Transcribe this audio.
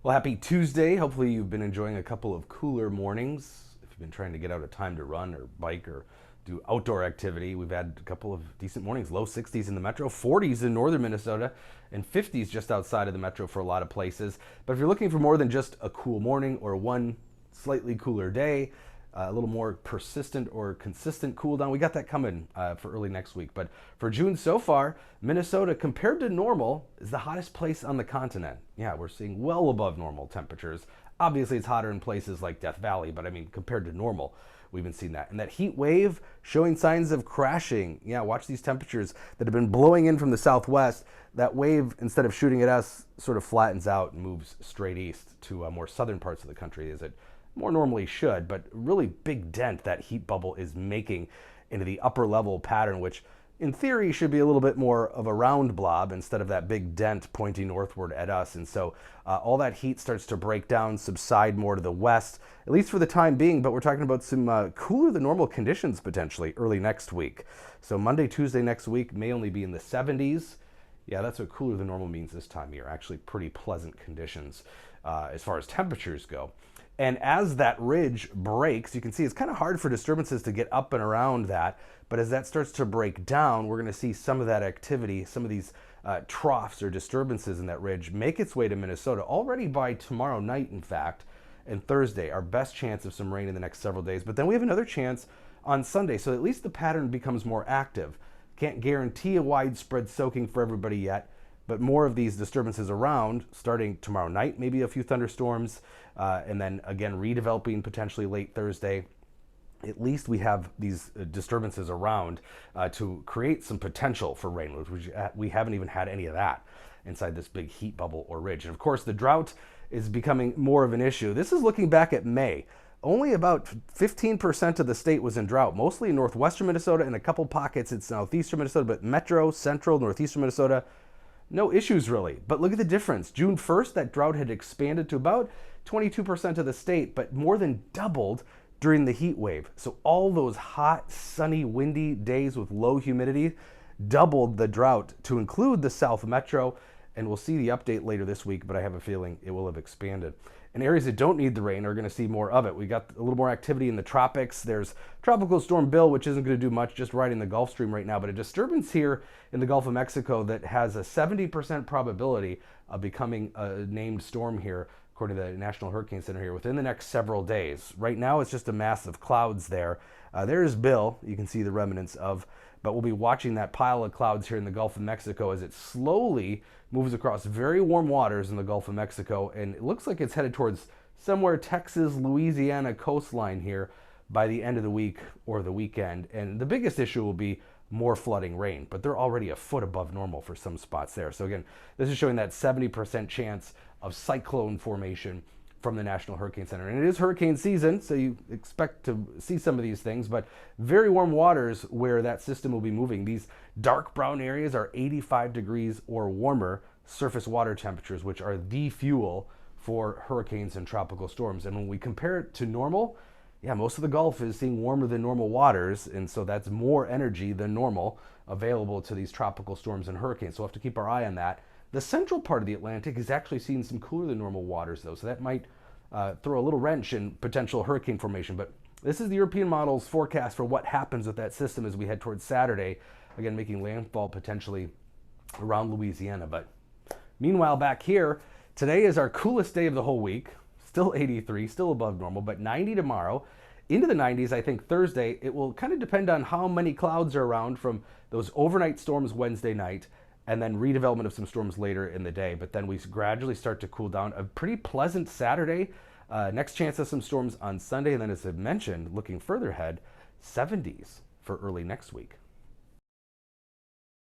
Well, happy Tuesday. Hopefully you've been enjoying a couple of cooler mornings. If you've been trying to get out a time to run or bike or do outdoor activity, we've had a couple of decent mornings. Low 60s in the metro, 40s in northern Minnesota, and 50s just outside of the metro for a lot of places. But if you're looking for more than just a cool morning or one slightly cooler day, a little more persistent or consistent cool down, we got that coming for early next week. But for June so far, Minnesota, compared to normal, is the hottest place on the continent. Yeah, we're seeing well above normal temperatures. Obviously, it's hotter in places like Death Valley, but I mean, compared to normal, we've been seeing that. And that heat wave showing signs of crashing. Yeah, watch these temperatures that have been blowing in from the southwest. That wave, instead of shooting at us, sort of flattens out and moves straight east to more southern parts of the country as it more normally should, but really big dent that heat bubble is making into the upper level pattern, which in theory should be a little bit more of a round blob instead of that big dent pointing northward at us. And so all that heat starts to break down, subside more to the west, at least for the time being, but we're talking about some cooler than normal conditions potentially early next week. So Monday, Tuesday next week may only be in the 70s. Yeah, that's what cooler than normal means this time of year. Actually pretty pleasant conditions as far as temperatures go. And as that ridge breaks, you can see it's kind of hard for disturbances to get up and around that. But as that starts to break down, we're going to see some of that activity, some of these troughs or disturbances in that ridge make its way to Minnesota already by tomorrow night, in fact, and Thursday, our best chance of some rain in the next several days. But then we have another chance on Sunday, so at least the pattern becomes more active. Can't guarantee a widespread soaking for everybody yet, but more of these disturbances around starting tomorrow night, maybe a few thunderstorms, and then again redeveloping potentially late Thursday. At least we have these disturbances around to create some potential for rain, which we haven't even had any of that inside this big heat bubble or ridge. And of course, the drought is becoming more of an issue. This is looking back at May. Only about 15% of the state was in drought, mostly in northwestern Minnesota and a couple pockets in southeastern Minnesota, but metro, central, northeastern Minnesota, no issues really. But look at the difference. June 1st, that drought had expanded to about 22% of the state, but more than doubled during the heat wave. So all those hot, sunny, windy days with low humidity doubled the drought to include the South Metro. And we'll see the update later this week, but I have a feeling it will have expanded. And areas that don't need the rain are going to see more of it. We got a little more activity in the tropics. There's Tropical Storm Bill, which isn't going to do much, just riding the Gulf Stream right now, but a disturbance here in the Gulf of Mexico that has a 70% probability of becoming a named storm here, according to the National Hurricane Center here, within the next several days. Right now, it's just a mass of clouds there. There's Bill, you can see the remnants of, but we'll be watching that pile of clouds here in the Gulf of Mexico as it slowly moves across very warm waters in the Gulf of Mexico, and it looks like it's headed towards somewhere Texas, Louisiana coastline here by the end of the week or the weekend. And the biggest issue will be more flooding rain, but they're already a foot above normal for some spots there. So again, this is showing that 70% chance of cyclone formation from the National Hurricane Center. And it is hurricane season, so you expect to see some of these things, but very warm waters where that system will be moving. These dark brown areas are 85 degrees or warmer surface water temperatures, which are the fuel for hurricanes and tropical storms. And when we compare it to normal, yeah, most of the Gulf is seeing warmer than normal waters, and so that's more energy than normal available to these tropical storms and hurricanes. So we'll have to keep our eye on that. The central part of the Atlantic is actually seeing some cooler than normal waters, though, so that might throw a little wrench in potential hurricane formation. But this is the European model's forecast for what happens with that system as we head towards Saturday, again making landfall potentially around Louisiana. But meanwhile, back here, today is our coolest day of the whole week. Still 83, still above normal, but 90 tomorrow. Into the 90s, I think Thursday. It will kind of depend on how many clouds are around from those overnight storms Wednesday night, and then redevelopment of some storms later in the day. But then we gradually start to cool down. A pretty pleasant Saturday. Next chance of some storms on Sunday. And then, as I mentioned, looking further ahead, 70s for early next week.